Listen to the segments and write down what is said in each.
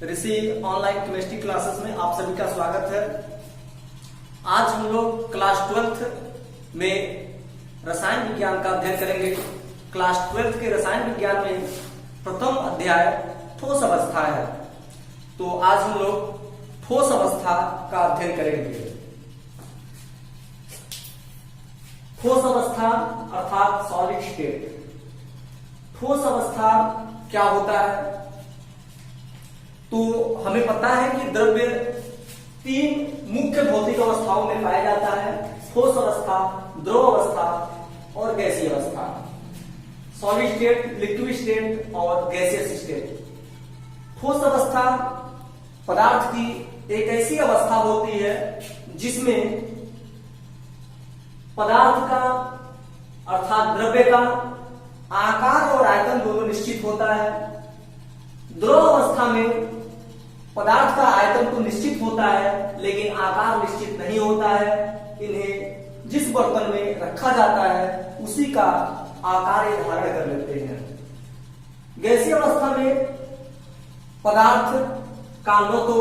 ऋषि online chemistry classes में आप सभी का स्वागत है। आज हम लोग क्लास 12th में रसायन विज्ञान का अध्ययन करेंगे। क्लास 12th के रसायन विज्ञान में प्रथम अध्याय ठोस अवस्था है। तो आज हम लोग ठोस अवस्था का अध्ययन करेंगे। ठोस अवस्था अर्थात सॉलिड स्टेट। ठोस अवस्था क्या होता है? तो हमें पता है कि द्रव्य तीन मुख्य भौतिक अवस्थाओं में पाया जाता है: ठोस अवस्था, द्रव अवस्था और गैसीय अवस्था। सॉलिड स्टेट, लिक्विड स्टेट और गैसियस स्टेट। ठोस अवस्था पदार्थ की एक ऐसी अवस्था होती है जिसमें पदार्थ का अर्थात द्रव्य का आकार और आयतन दोनों निश्चित होता है। द्रव अवस्था में पदार्थ का आयतन तो निश्चित होता है लेकिन आकार निश्चित नहीं होता है। इन्हें जिस बर्तन में रखा जाता है उसी का आकार ये धारण कर लेते हैं। गैसीय अवस्था में पदार्थ का न तो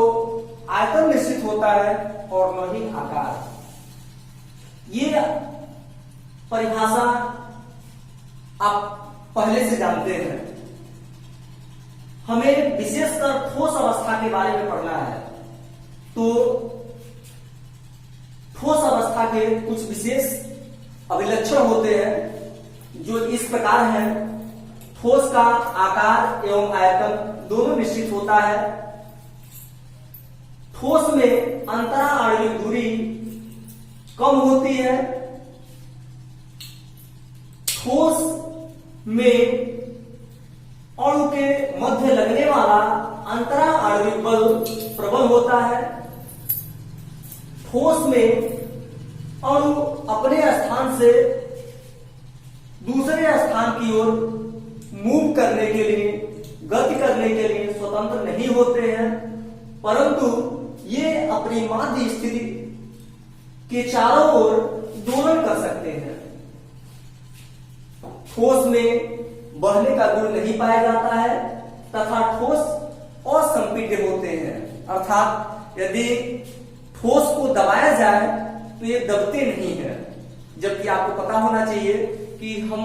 आयतन निश्चित होता है और न ही आकार। ये परिभाषा आप पहले से जानते हैं। हमें विशेषकर ठोस अवस्था के बारे में पढ़ना है। तो ठोस अवस्था के कुछ विशेष अभिलक्षण होते हैं जो इस प्रकार हैं। ठोस का आकार एवं आयतन दोनों निश्चित होता है। ठोस में अंतरा आणविक दूरी कम होती है। ठोस में अणु के मध्य लगने वाला अंतरा आणविक बल प्रबल होता है। ठोस में अणु अपने स्थान से दूसरे स्थान की ओर मूव करने के लिए, गति करने के लिए स्वतंत्र नहीं होते हैं, परंतु ये अपनी माध्य स्थिति के चारों ओर दोलन कर सकते हैं। ठोस में बहने का गुण नहीं पाया जाता है तथा ठोस असंपीड्य होते हैं, अर्थात यदि ठोस को दबाया जाए तो ये दबते नहीं है। जबकि आपको पता होना चाहिए कि हम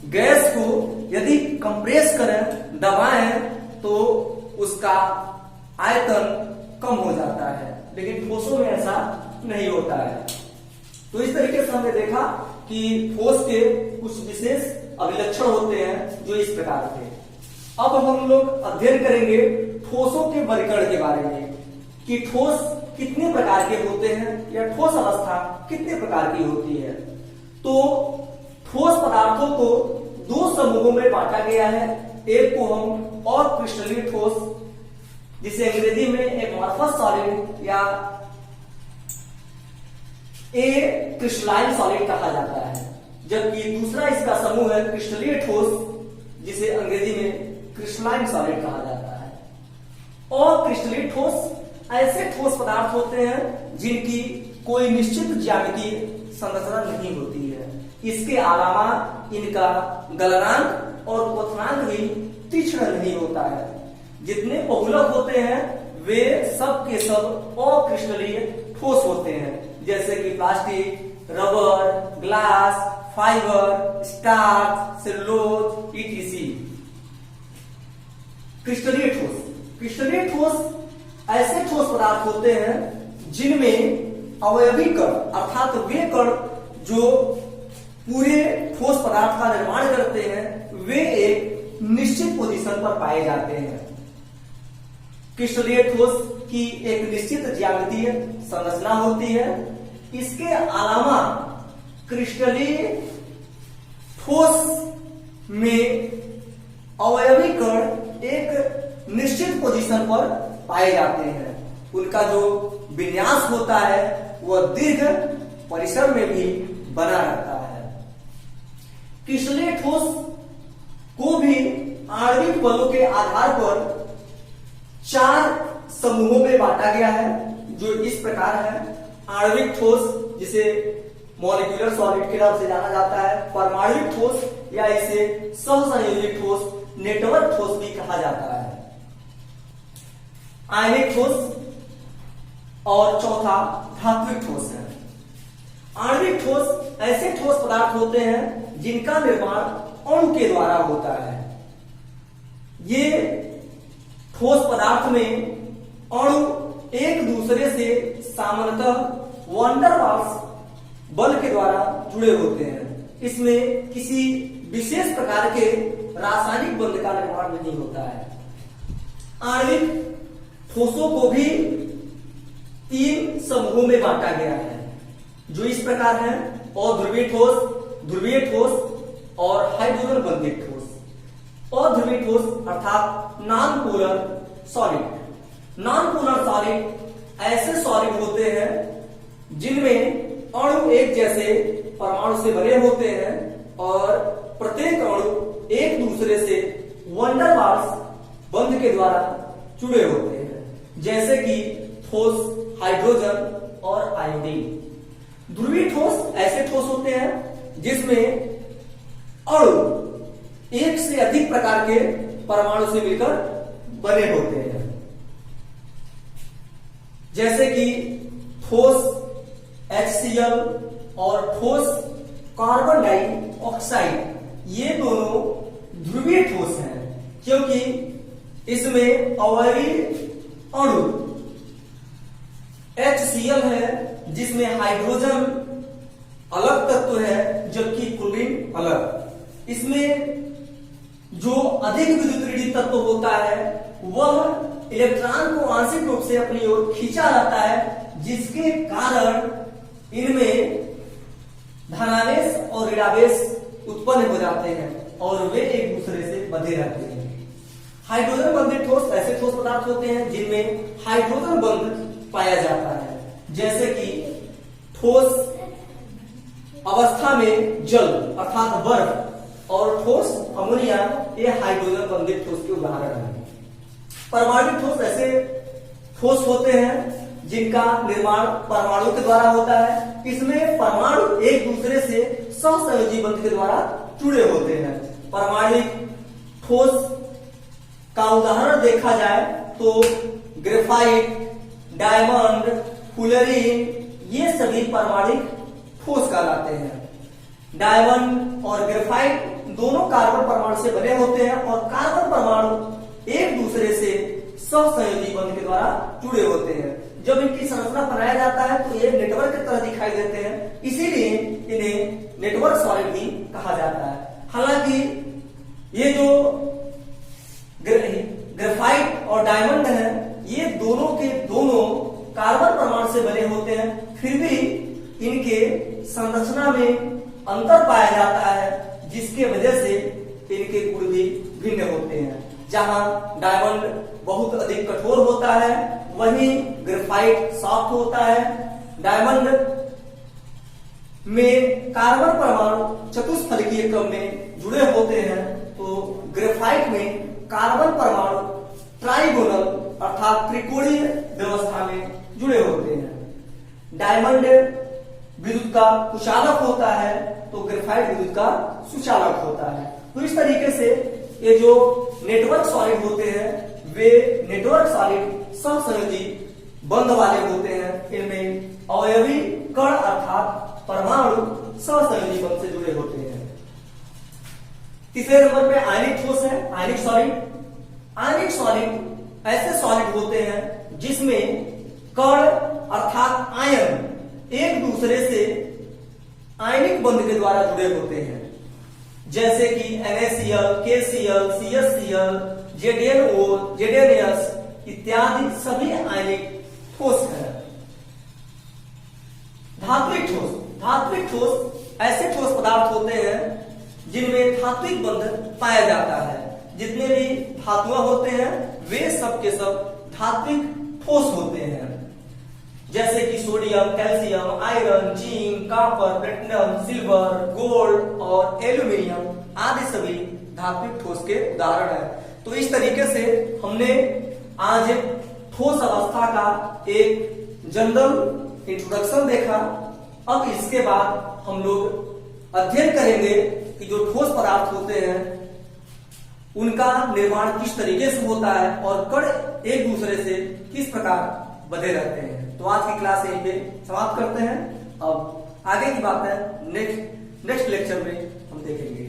गैस को यदि कंप्रेस करें, दबाएं तो उसका आयतन कम हो जाता है, लेकिन ठोसों में ऐसा नहीं होता है। तो इस तरीके से हमने देखा कि ठोस के कुछ विशेष अभिलक्षण होते हैं जो इस प्रकार थे। अब हम लोग अध्ययन करेंगे ठोसों के वर्गीकरण के बारे में कि ठोस कितने प्रकार के होते हैं या ठोस अवस्था कितने प्रकार की होती है। तो ठोस पदार्थों को दो समूहों में बांटा गया है। एक को हम अक्रिस्टलीय ठोस, जिसे अंग्रेजी में एमॉर्फस सॉलिड या ए क्रिस्टलाइन सॉलिड कहा जाता है, जबकि दूसरा इसका समूह है क्रिस्टलीय ठोस, जिसे अंग्रेजी में क्रिस्टलाइन सॉलिड कहा जाता है। और क्रिस्टलीय ठोस ऐसे ठोस पदार्थ होते हैं जिनकी कोई निश्चित ज्यामितीय संरचना नहीं होती है। इसके अलावा इनका गलनांक और क्वथनांक भी तीक्ष्ण नहीं होता है। जितने बहुलक होते हैं वे सब के सब अक्रिस्टलीय ठोस होते हैं, जैसे कि plastic, rubber, glass, fibre, starch, cellulose etc. क्रिस्टलीय ठोस, क्रिस्टलीय ठोस ऐसे ठोस पदार्थ होते हैं जिनमें अवयवी कण अर्थात वे कण जो पूरे ठोस पदार्थ का निर्माण करते हैं वे एक निश्चित पोजीशन पर पाए जाते हैं। क्रिस्टलीय ठोस की एक निश्चित ज्यामितीय संरचना होती है। इसके अलावा क्रिस्टलीय ठोस में अवयवी कण एक निश्चित पोजीशन पर पाए जाते हैं। उनका जो विन्यास होता है वह दीर्घ परिसर में भी बना रहता है। क्रिस्टलीय ठोस को भी आणविक बलों के आधार पर 4 समूहों में बांटा गया है जो इस प्रकार है: आणविक ठोस, जिसे मॉलिक्यूलर सॉलिड के नाम से जाना जाता है, परमाणुविक ठोस या इसे सहसंयोजित ठोस, नेटवर्क ठोस भी कहा जाता है। आयनिक ठोस और चौथा धात्विक ठोस है। आणविक ठोस ऐसे ठोस पदार्थ होते हैं जिनका निर्माण अणु के द्वारा होता है। ये ठोस पदार्थ में अणु एक दूसरे से सामान्यतः वैन डर वाल्स बल के द्वारा जुड़े होते हैं। इसमें किसी विशेष प्रकार के रासायनिक बंध का निर्माण नहीं होता है। आणविक ठोसों को भी 3 समूहों में बांटा गया है, जो इस प्रकार है: अध्रुवीय ठोस, ध्रुवीय ठोस और हाइड्रोजन बंधित ठोस। अध्रुवीय ठोस अर्थात non polar solid. Non polar solid ऐसे सॉलिड होते हैं जिनमें अणु एक जैसे परमाणु से बने होते हैं और प्रत्येक अणु एक दूसरे से वैन डर वाल्स बंध के द्वारा जुड़े होते हैं, जैसे कि ठोस हाइड्रोजन और आयोडीन। ध्रुवीय ठोस ऐसे ठोस होते हैं जिसमें अणु एक से अधिक प्रकार के परमाणु से मिलकर बने होते हैं, जैसे कि ठोस HCl और ठोस कार्बन डाइऑक्साइड। ये दोनों ध्रुवीय ठोस हैं क्योंकि इसमें अवयवी अणु HCl है जिसमें हाइड्रोजन अलग तत्व है जबकि क्लोरीन अलग। इसमें जो अधिक विद्युतऋणी तत्व होता है वह इलेक्ट्रॉन को आंशिक रूप से अपनी ओर खींचा जाता है, जिसके कारण इनमें धनावेश और ऋणावेश उत्पन्न हो जाते हैं और वे एक दूसरे से बंधे रहते हैं। हाइड्रोजन बंधित ठोस ऐसे ठोस पदार्थ होते हैं जिनमें हाइड्रोजन बंध पाया जाता है, जैसे कि ठोस अवस्था में जल अर्थात बर्फ और ठोस अमोनिया, ये हाइड्रोजन बंधित ठोस के उदाहरण हैं। परमाणु ठोस ऐसे ठोस होते हैं जिनका निर्माण परमाणु के द्वारा होता है। इसमें परमाणु एक दूसरे से सहसंयोजी बंध के द्वारा जुड़े होते हैं। परमाणुक ठोस का उदाहरण देखा जाए तो ग्रेफाइट, डायमंड, फुलेरीन, ये सभी परमाणुक ठोस कहलाते हैं। डायमंड और ग्रेफाइट दोनों कार्बन परमाणु से बने होते हैं और कार्बन परमाणु एक दूसरे से सहसंयोजी बंध के द्वारा जुड़े होते हैं। जब इनकी संरचना बनाया जाता है तो ये नेटवर्क की तरह दिखाई देते हैं, इसीलिए इन्हें नेटवर्क सॉलिड भी कहा जाता है। हालांकि ये जो ग्रेफाइट और डायमंड है, ये दोनों के दोनों कार्बन परमाणु से बने होते हैं, फिर भी इनके संरचना में अंतर पाया जाता है, जिसके वजह से इनके गुण भी भिन्न होते हैं। जहां डायमंड बहुत अधिक कठोर होता है, वहीं ग्रेफाइट सॉफ्ट होता है। डायमंड में कार्बन परमाणु चतुष्फलकीय क्रम में जुड़े होते हैं, तो ग्रेफाइट में कार्बन परमाणु ट्राइगोनल अर्थात त्रिकोणीय व्यवस्था में जुड़े होते हैं। डायमंड विद्युत का कुचालक होता है तो ग्रेफाइट विद्युत का सुचालक होता है। तो इस तरीके से ये जो नेटवर्क सॉलिड होते हैं वे नेटवर्क सॉलिड सहसंयोजी बंध वाले होते हैं। इनमें अवयवी कण अर्थात परमाणु सहसंयोजी बंध से जुड़े होते हैं। तीसरे नंबर पे आयनिक ठोस है, आयनिक सॉलिड। आयनिक सॉलिड ऐसे सॉलिड होते हैं जिसमें कण अर्थात आयन एक दूसरे से आयनिक बंध के द्वारा जुड़े होते हैं, जैसे कि NaCl, KCl, CHCl, ZnO, ZnS इत्यादि सभी आयनिक ठोस है। धात्विक ठोस, धात्विक ठोस ऐसे ठोस पदार्थ होते हैं जिनमें धात्विक बंध पाया जाता है। जितने भी धातुएं होते हैं वे सब के सब धात्विक ठोस होते हैं, जैसे कि sodium, calcium, iron, zinc, copper, platinum, silver, gold और एल्यूमिनियम आदि सभी धात्विक ठोस के उदाहरण हैं। तो इस तरीके से हमने आज ठोस अवस्था का एक जनरल इंट्रोडक्शन देखा। अब इसके बाद हम लोग अध्ययन करेंगे कि जो ठोस पदार्थ होते हैं उनका निर्माण किस तरीके से होता है और कण एक दूसरे से किस प्रकार बंधे रहते हैं। तो आज की क्लास यहीं पे समाप्त करते हैं। अब आगे की बात है नेक्स्ट लेक्चर में हम देखेंगे।